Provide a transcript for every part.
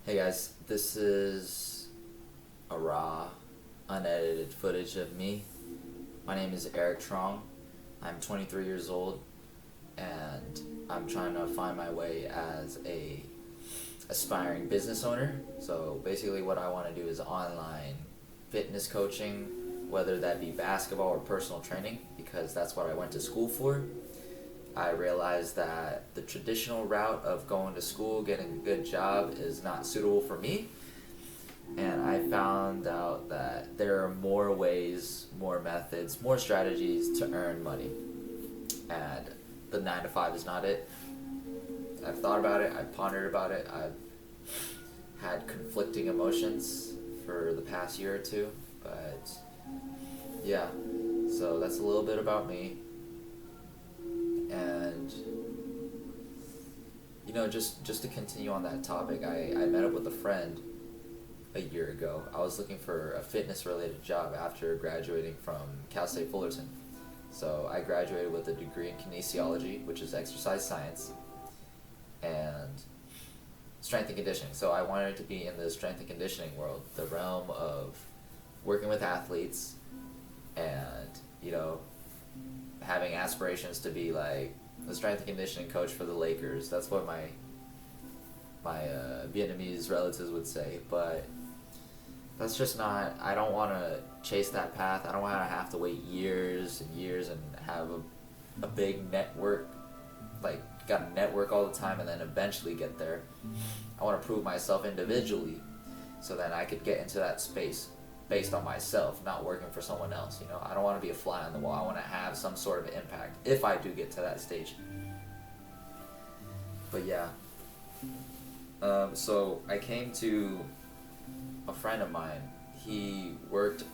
Hey guys, this is a raw, unedited footage of me. My name is Eric Truong. I'm 23 years old and I'm trying to find my way as a aspiring business owner. So basically what I want to do is online fitness coaching, whether that be basketball or personal training, because that's what I went to school for. I realized that the traditional route of going to school, getting a good job is not suitable for me. And I found out that there are more ways, more methods, more strategies to earn money. And the 9 to 5 is not it. I've thought about it, I've pondered about it, I've had conflicting emotions for the past year or two. But yeah, so that's a little bit about me. And just to continue on that topic, I met up with a friend a year ago. I was looking for a fitness related job after graduating from Cal State Fullerton. So I graduated with a degree in kinesiology, which is exercise science, and strength and conditioning. So I wanted to be in the strength and conditioning world, the realm of working with athletes and, having aspirations to be like the strength and conditioning coach for the Lakers. That's what my Vietnamese relatives would say, but that's just not. I don't want to chase that path. I don't want to have to wait years and years and have a big network, like got to network all the time and then eventually get there. I want to prove myself individually, so then I could get into that space based on myself, not working for someone else. I don't want to be a fly on the wall. I want to have some sort of impact if I do get to that stage. But yeah, so I came to a friend of mine. He worked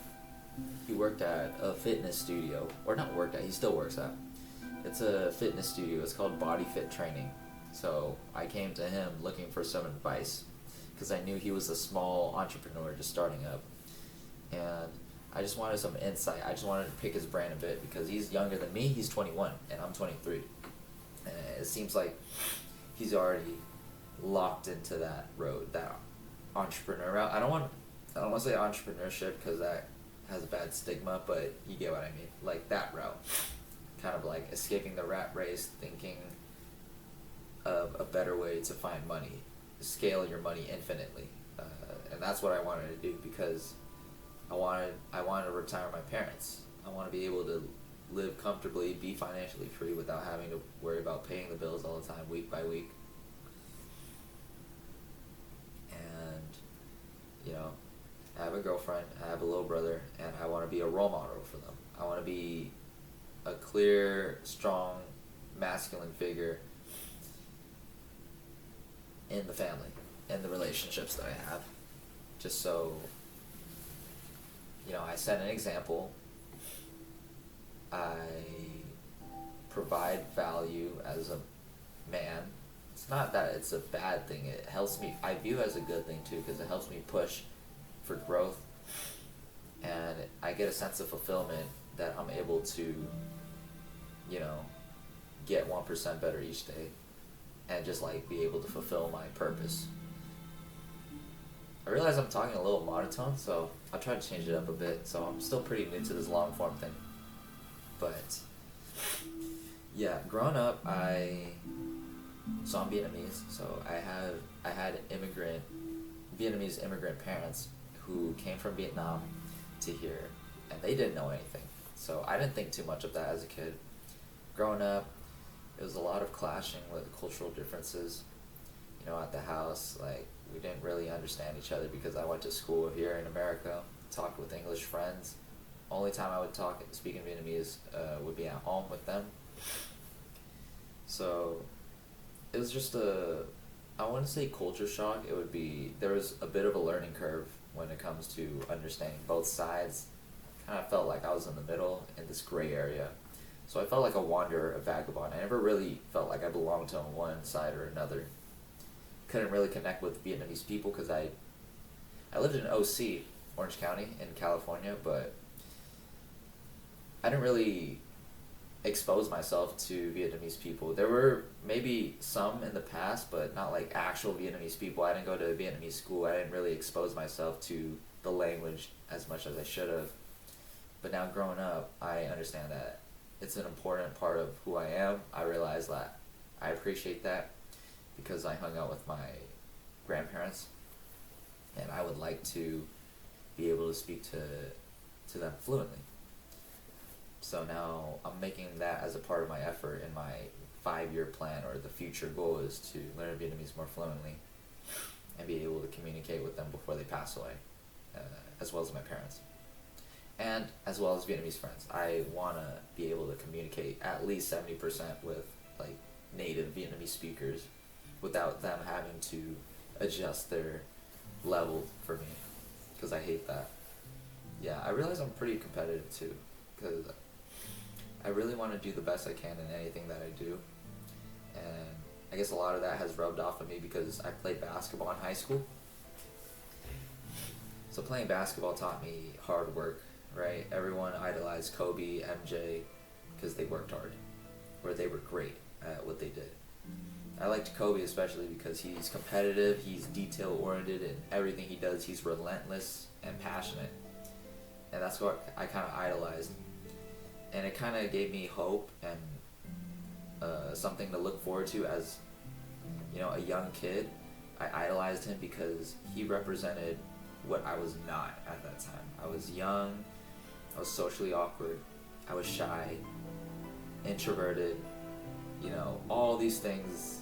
at a fitness studio, or not worked at. He still works at. It's a fitness studio. It's called Body Fit Training. So I came to him looking for some advice because I knew he was a small entrepreneur just starting up. And I just wanted some insight. I just wanted to pick his brain a bit because he's younger than me. He's 21 and I'm 23. And it seems like he's already locked into that road, that entrepreneur route. I don't want to say entrepreneurship because that has a bad stigma, but you get what I mean. Like that route, kind of like escaping the rat race, thinking of a better way to find money, scale your money infinitely, and that's what I wanted to do because I wanted to retire my parents. I want to be able to live comfortably, be financially free without having to worry about paying the bills all the time, week by week. And, I have a girlfriend, I have a little brother, and I want to be a role model for them. I want to be a clear, strong, masculine figure in the family, in the relationships that I have. Just so I set an example. I provide value as a man. It's not that it's a bad thing. It helps me. I view it as a good thing too because it helps me push for growth, and I get a sense of fulfillment that I'm able to, get 1% better each day, and just like be able to fulfill my purpose. I realize I'm talking a little monotone, so I'll try to change it up a bit. So I'm still pretty new to this long form thing. But yeah, growing up, so I'm Vietnamese, so I had Vietnamese immigrant parents who came from Vietnam to here, and they didn't know anything. So I didn't think too much of that as a kid. Growing up, it was a lot of clashing with cultural differences. At the house, like we didn't really understand each other because I went to school here in America, talked with English friends. Only time I would speak in Vietnamese would be at home with them. So it was just I wouldn't say culture shock. There was a bit of a learning curve when it comes to understanding both sides. Kind of felt like I was in the middle in this gray area. So I felt like a wanderer, a vagabond. I never really felt like I belonged to one side or another. Couldn't really connect with Vietnamese people because I lived in OC, Orange County in California, but I didn't really expose myself to Vietnamese people. There were maybe some in the past, but not like actual Vietnamese people. I didn't go to Vietnamese school. I didn't really expose myself to the language as much as I should have. But now growing up, I understand that it's an important part of who I am. I realize that I appreciate that because I hung out with my grandparents, and I would like to be able to speak to them fluently. So now I'm making that as a part of my effort in my 5-year plan, or the future goal is to learn Vietnamese more fluently and be able to communicate with them before they pass away, as well as my parents. And as well as Vietnamese friends. I want to be able to communicate at least 70% with like native Vietnamese speakers without them having to adjust their level for me, because I hate that. Yeah, I realize I'm pretty competitive too, because I really want to do the best I can in anything that I do. And I guess a lot of that has rubbed off on me because I played basketball in high school. So playing basketball taught me hard work, right? Everyone idolized Kobe, MJ, because they worked hard, or they were great at what they did. I liked Kobe especially because he's competitive, he's detail-oriented in everything he does, he's relentless and passionate. And that's what I kind of idolized. And it kind of gave me hope and something to look forward to as, a young kid. I idolized him because he represented what I was not at that time. I was young, I was socially awkward, I was shy, introverted, all these things.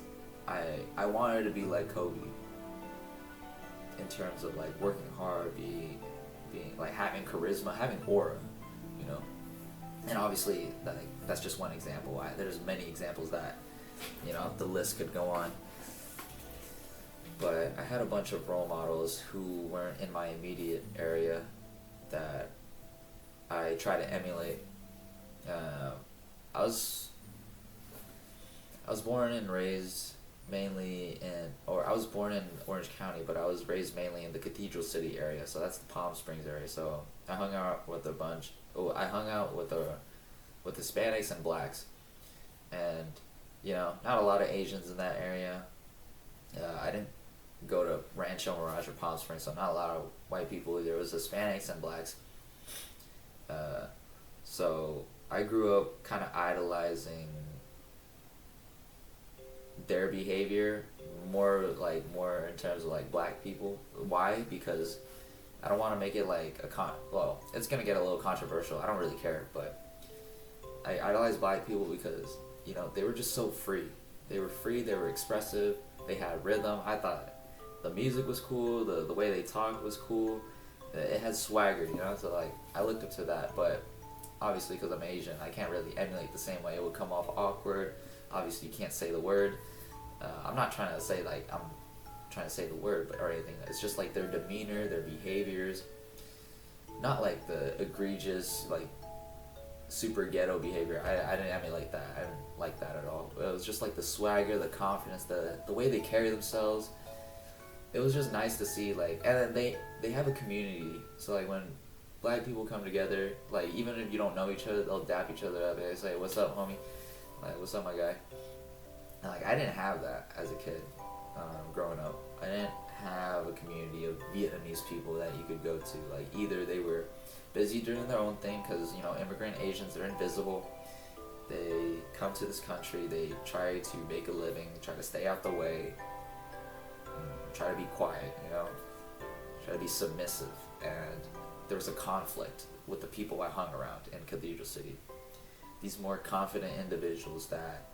I wanted to be like Kobe in terms of like working hard, being like having charisma, having aura, and obviously that's just one example. There's many examples that the list could go on. But I had a bunch of role models who weren't in my immediate area that I try to emulate. I was born and raised mainly I was born in Orange County, but I was raised mainly in the Cathedral City area, so that's the Palm Springs area. So I hung out with with Hispanics and blacks, and not a lot of Asians in that area. I didn't go to Rancho Mirage or Palm Springs, so not a lot of white people. There was Hispanics and blacks. So I grew up kind of idolizing their behavior more in terms of like black people. Why? Because I don't want to make it like it's gonna get a little controversial. I don't really care, but I idolize black people because they were just so free. They were free. They were expressive. They had rhythm. I thought the music was cool. The way they talked was cool. It had swagger, So like I looked up to that, but obviously because I'm Asian, I can't really emulate the same way. It would come off awkward. Obviously, you can't say the word. I'm not trying to say like I'm trying to say the word, or anything. It's just like their demeanor, their behaviors, not like the egregious like super ghetto behavior. I didn't emulate that. I didn't like that at all. It was just like the swagger, the confidence, the way they carry themselves. It was just nice to see, like, and then they have a community. So like when black people come together, like even if you don't know each other, they'll dap each other up and they say, "What's up, homie?" Like, "What's up, my guy?" And like I didn't have that as a kid, growing up. I didn't have a community of Vietnamese people that you could go to. Like either they were busy doing their own thing because immigrant Asians, they're invisible. They come to this country, they try to make a living, try to stay out the way, try to be quiet, try to be submissive. And there was a conflict with the people I hung around in Cathedral City. These more confident individuals that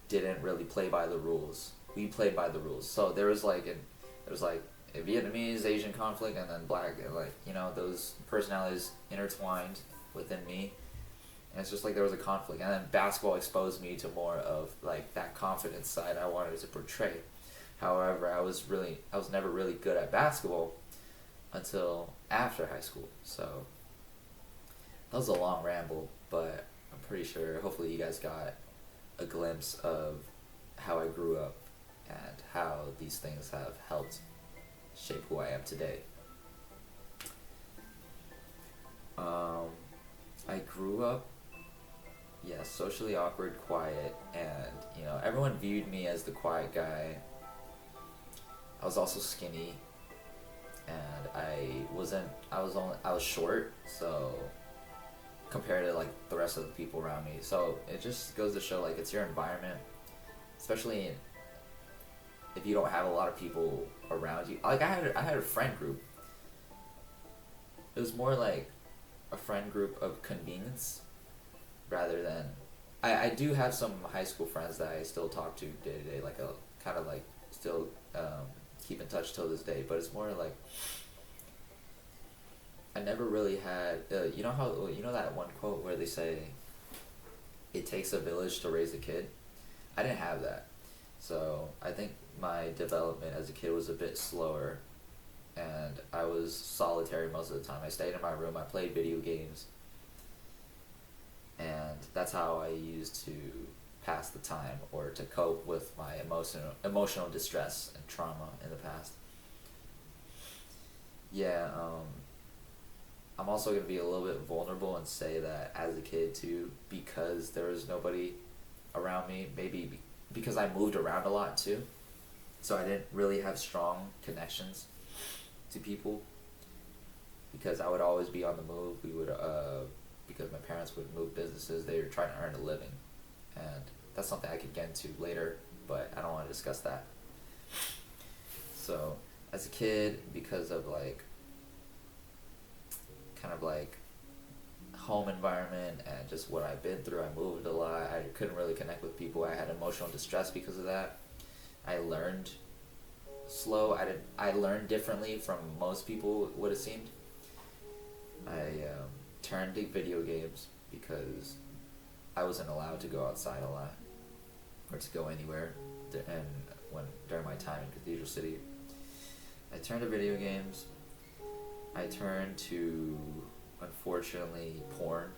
didn't really play by the rules. We played by the rules. So there was like a Vietnamese Asian conflict, and then black, and those personalities intertwined within me. And it's just like there was a conflict. And then basketball exposed me to more of like that confidence side I wanted to portray. However, I was never really good at basketball until after high school. So that was a long ramble, but I'm pretty sure hopefully you guys got a glimpse of how I grew up and how these things have helped shape who I am today. I grew up, yeah, socially awkward, quiet, and everyone viewed me as the quiet guy. I was also skinny, and I was short, so compared to like the rest of the people around me. So it just goes to show like it's your environment, especially if you don't have a lot of people around you. Like I had a friend group. It was more like a friend group of convenience rather than I do have some high school friends that I still talk to day to day, like a kind of like still keep in touch till this day. But it's more like I never really had. You know that one quote where they say, "It takes a village to raise a kid." I didn't have that, so I think my development as a kid was a bit slower, and I was solitary most of the time. I stayed in my room. I played video games, and that's how I used to pass the time or to cope with my emotional distress and trauma in the past. Yeah, I'm also gonna be a little bit vulnerable and say that as a kid too, because there was nobody around me, maybe because I moved around a lot too, so I didn't really have strong connections to people because I would always be on the move. We would because my parents would move businesses, they were trying to earn a living, and that's something I could get into later, but I don't want to discuss that. So as a kid, because of like kind of like home environment and just what I've been through, I moved a lot. I couldn't really connect with people. I had emotional distress because of that. I learned slow. I learned differently from most people would have seemed. I turned to video games because I wasn't allowed to go outside a lot or to go anywhere. And during my time in Cathedral City, I turned to video games. I turned to, unfortunately, porn,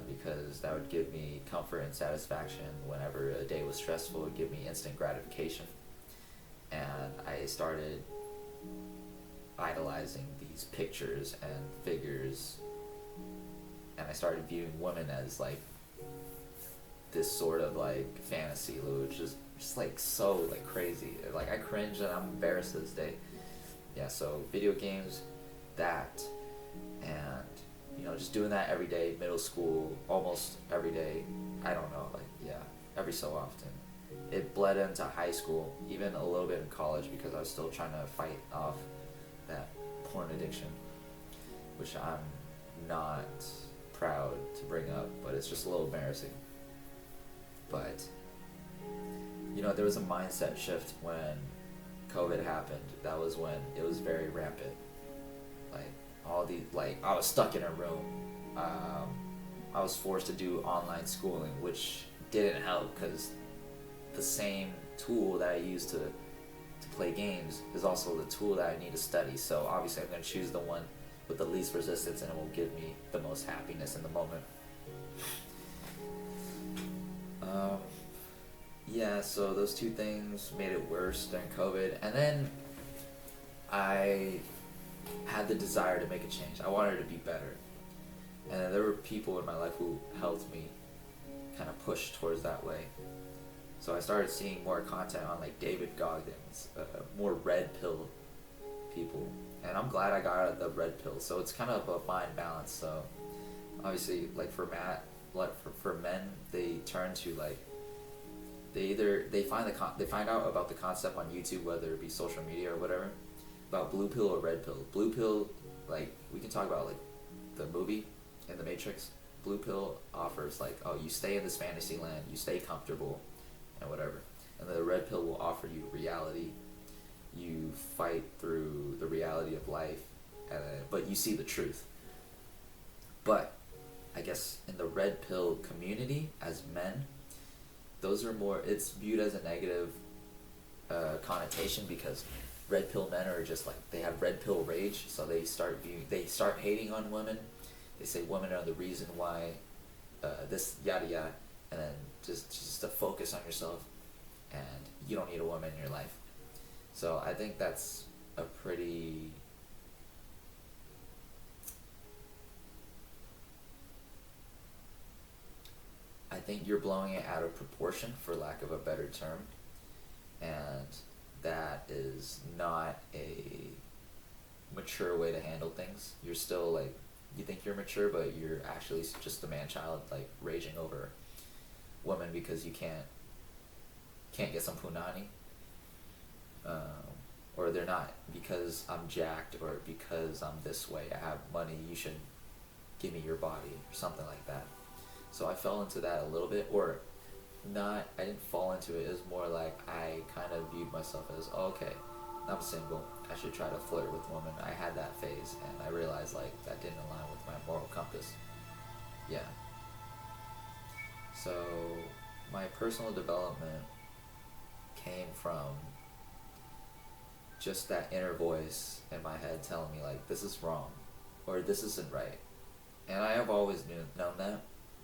because that would give me comfort and satisfaction whenever a day was stressful. It would give me instant gratification. And I started idolizing these pictures and figures, and I started viewing women as like this sort of like fantasy, which is just like so like crazy. Like I cringe and I'm embarrassed to this day. Yeah, so video games, that, and just doing that every day, middle school, almost every day. I don't know, like yeah, every so often. It bled into high school, even a little bit in college, because I was still trying to fight off that porn addiction, which I'm not proud to bring up, but it's just a little embarrassing. But there was a mindset shift when COVID happened. That was when it was very rampant. Like I was stuck in a room. I was forced to do online schooling, which didn't help because the same tool that I use to play games is also the tool that I need to study. So obviously I'm going to choose the one with the least resistance, and it will give me the most happiness in the moment. Yeah, so those two things made it worse during COVID. And then I had the desire to make a change. I wanted to be better. And there were people in my life who helped me kind of push towards that way. So I started seeing more content on like David Goggins, more red pill people. And I'm glad I got out of the red pill. So it's kind of a mind balance. So obviously, like for men, they turn to like they find out about the concept on YouTube, whether it be social media or whatever, about blue pill or red pill. Blue pill, like we can talk about like the movie in the Matrix. Blue pill offers like, oh, you stay in this fantasy land, you stay comfortable, and whatever. And the red pill will offer you reality. You fight through the reality of life, but you see the truth. But I guess in the red pill community, as men, those are more, it's viewed as a negative connotation, because red pill men are just like, they have red pill rage, so they start hating on women. They say women are the reason why this yada yada, and then just to focus on yourself, and you don't need a woman in your life. So I think that's a pretty think you're blowing it out of proportion, for lack of a better term, and that is not a mature way to handle things. You're still like, you think you're mature, but you're actually just a man child, like raging over women because you can't get some punani, or they're not, because I'm jacked or because I'm this way, I have money, you should give me your body or something like that. So I fell into that a little bit, or not, I didn't fall into it, it was more like I kind of viewed myself as, oh, okay, I'm single, I should try to flirt with women. I had that phase, and I realized like that didn't align with my moral compass. Yeah. So my personal development came from just that inner voice in my head telling me like, this is wrong, or this isn't right. And I have always known that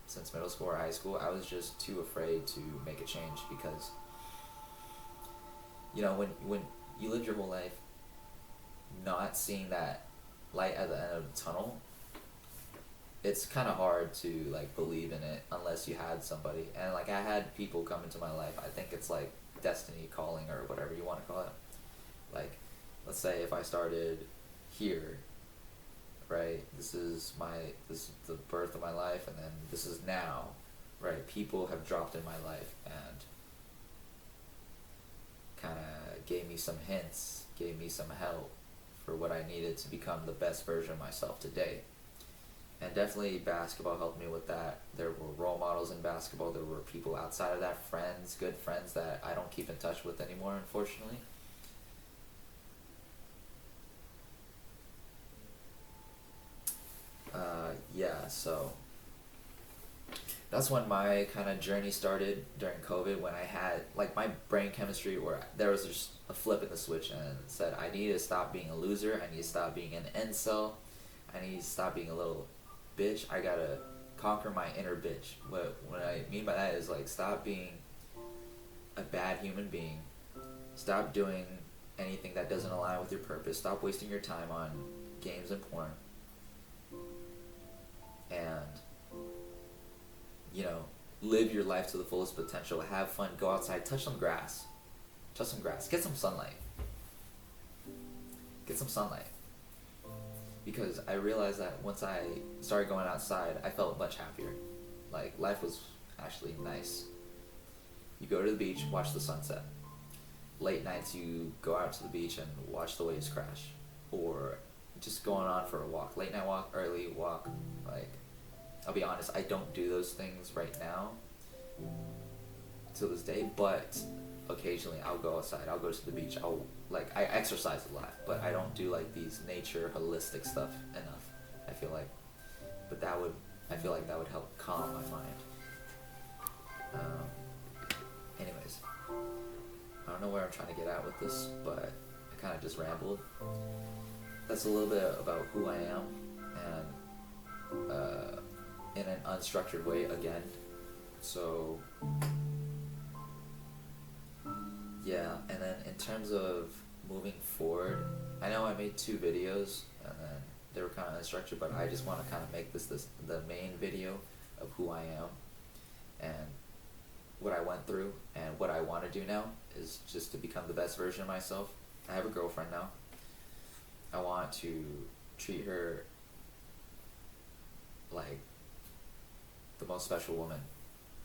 since middle school or high school. I was just too afraid to make a change because, you know, when you live your whole life not seeing that light at the end of the tunnel, it's kind of hard to like believe in it unless you had somebody. And like, I had people come into my life. I think it's like destiny calling, or whatever you want to call it. Like, let's say if I started here, right, this is the birth of my life, and then this is now, right, people have dropped in my life and kind of gave me some hints, gave me some help for what I needed to become the best version of myself today. And definitely basketball helped me with that. There were role models in basketball. There were people outside of that, friends, good friends that I don't keep in touch with anymore, unfortunately. Yeah, so that's when my kind of journey started during COVID, when I had like my brain chemistry, where there was just a flip in the switch and it said, I need to stop being a loser, I need to stop being an incel, I need to stop being a little bitch, I gotta conquer my inner bitch. What I mean by that is like, stop being a bad human being, stop doing anything that doesn't align with your purpose, stop wasting your time on games and porn, and, you know, live your life to the fullest potential, have fun, go outside, touch some grass, get some sunlight, because I realized that once I started going outside, I felt much happier. Like, life was actually nice. You go to the beach, watch the sunset. Late nights, you go out to the beach and watch the waves crash, or just going on for a walk, late night walk, early walk. Like, I'll be honest, I don't do those things right now to this day, but occasionally I'll go outside, I'll go to the beach, I exercise a lot, but I don't do like these nature holistic stuff enough, I feel like. But I feel like that would help calm my mind. Anyways, I don't know where I'm trying to get at with this, but I kind of just rambled. That's a little bit about who I am, and in an unstructured way again. So yeah, and then in terms of moving forward, I know I made 2 videos and then they were kind of unstructured, but I just want to kind of make this the main video of who I am and what I went through, and what I want to do now is just to become the best version of myself. I have a girlfriend now. I want to treat her like the most special woman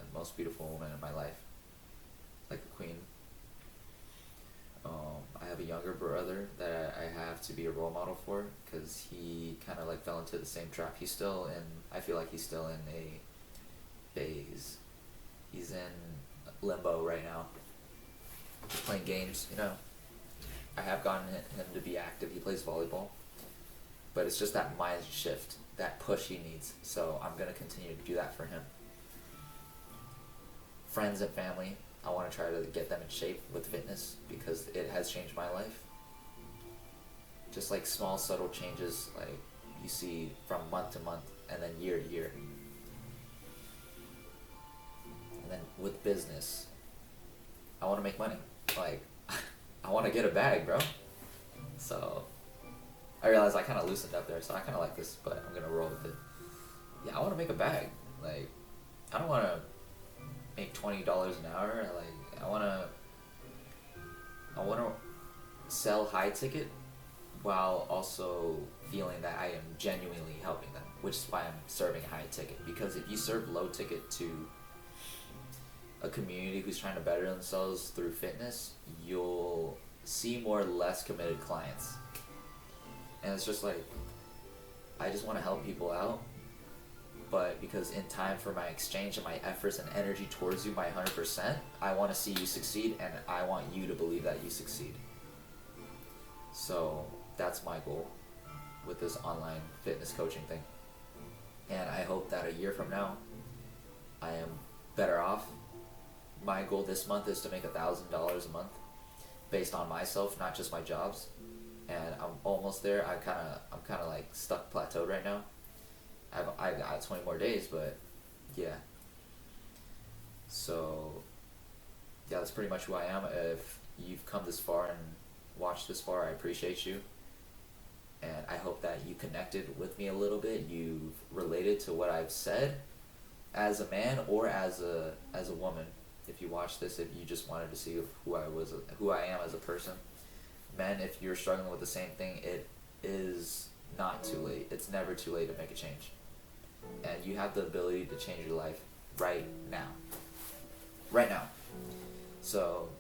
and most beautiful woman in my life, like a queen. I have a younger brother that I have to be a role model for, because he kind of like fell into the same trap. I feel like he's still in a phase. He's in limbo right now, just playing games, you know. I have gotten him to be active. He plays volleyball, but it's just that mind shift, that push he needs. So I'm going to continue to do that for him. Friends and family, I want to try to get them in shape with fitness, because it has changed my life. Just like small subtle changes, like you see from month to month and then year to year. And then with business, I want to make money. Like, I want to get a bag, bro. So I realized I kind of loosened up there, so I kind of like this, but I'm going to roll with it. Yeah, I want to make a bag. Like, I don't want to make $20 an hour. Like I wanna sell high ticket while also feeling that I am genuinely helping them, which is why I'm serving high ticket. Because if you serve low ticket to a community who's trying to better themselves through fitness, you'll see more less committed clients. And it's just like, I just want to help people out, but because in time for my exchange and my efforts and energy towards you, my 100%, I want to see you succeed, and I want you to believe that you succeed. So that's my goal with this online fitness coaching thing. And I hope that a year from now, I am better off. My goal this month is to make $1,000 a month based on myself, not just my jobs. And I'm almost there. I'm kind of like stuck plateaued right now. I got 20 more days, but yeah. So yeah, that's pretty much who I am. If you've come this far and watched this far, I appreciate you. And I hope that you connected with me a little bit. You've related to what I've said as a man or as a woman. If you watch this, if you just wanted to see who I am as a person. Men, if you're struggling with the same thing, it is not too late. It's never too late to make a change. And you have the ability to change your life right now. Right now. So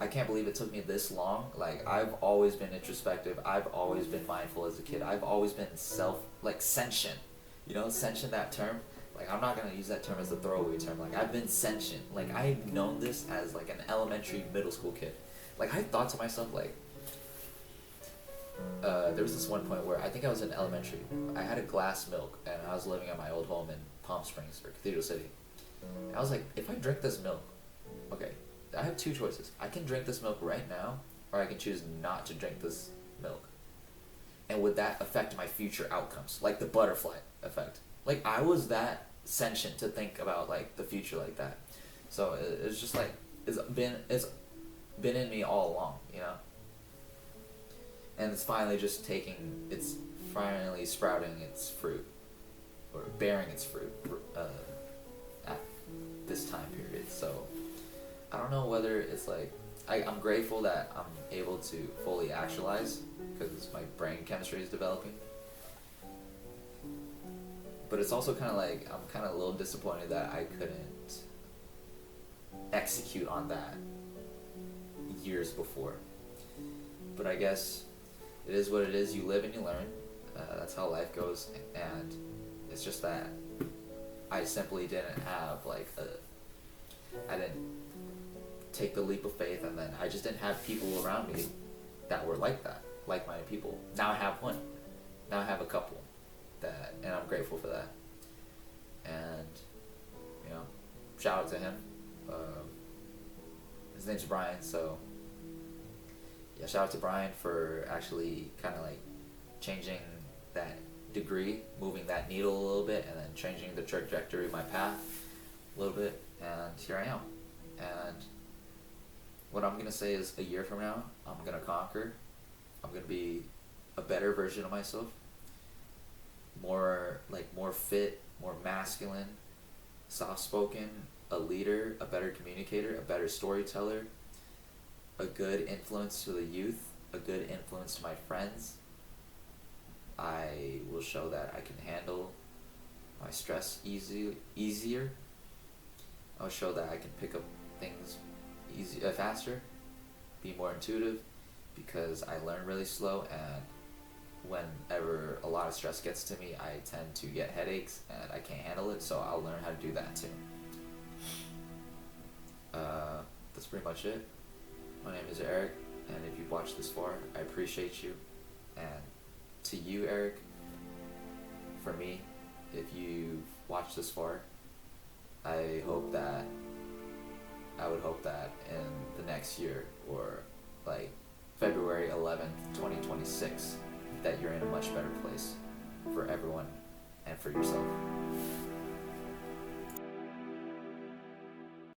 I can't believe it took me this long. Like, I've always been introspective. I've always been mindful as a kid. I've always been sentient. You know, sentient, that term? Like, I'm not going to use that term as a throwaway term. Like, I've been sentient. Like, I've known this as, like, an elementary, middle school kid. Like, I thought to myself, like, there was this one point where I think I was in elementary. I had a glass milk, and I was living at my old home in Palm Springs, or Cathedral City. And I was like, if I drink this milk, okay, I have two choices. I can drink this milk right now, or I can choose not to drink this milk. And would that affect my future outcomes? Like the butterfly effect. Like, I was that sentient to think about, like, the future like that. So it's just like, it's been in me all along, you know? And it's finally sprouting its fruit, or bearing its fruit at this time period. So I don't know whether it's like, I'm grateful that I'm able to fully actualize, because my brain chemistry is developing. But it's also kind of like, I'm kind of a little disappointed that I couldn't execute on that years before. But I guess it is what it is. You live and you learn. That's how life goes. And it's just that I simply didn't have I didn't take the leap of faith, and then I just didn't have people around me that were like that, like-minded people. Now I have one. Now I have a couple. And I'm grateful for that. And, you know, shout out to him. His name's Brian, so yeah, shout out to Brian for actually kind of like changing that degree, moving that needle a little bit, and then changing the trajectory of my path a little bit. And here I am. And what I'm going to say is, a year from now, I'm going to conquer. I'm going to be a better version of myself. More fit, more masculine, soft-spoken, a leader, a better communicator, a better storyteller, a good influence to the youth, a good influence to my friends. I will show that I can handle my stress easier. I'll show that I can pick up things faster, be more intuitive, because I learn really slow, and whenever a lot of stress gets to me, I tend to get headaches and I can't handle it, so I'll learn how to do that too. That's pretty much it. My name is Eric, and if you've watched this far, I appreciate you. And to you, Eric, for me, if you've watched this far, I would hope that in the next year, or like February 11th, 2026, that you're in a much better place for everyone and for yourself.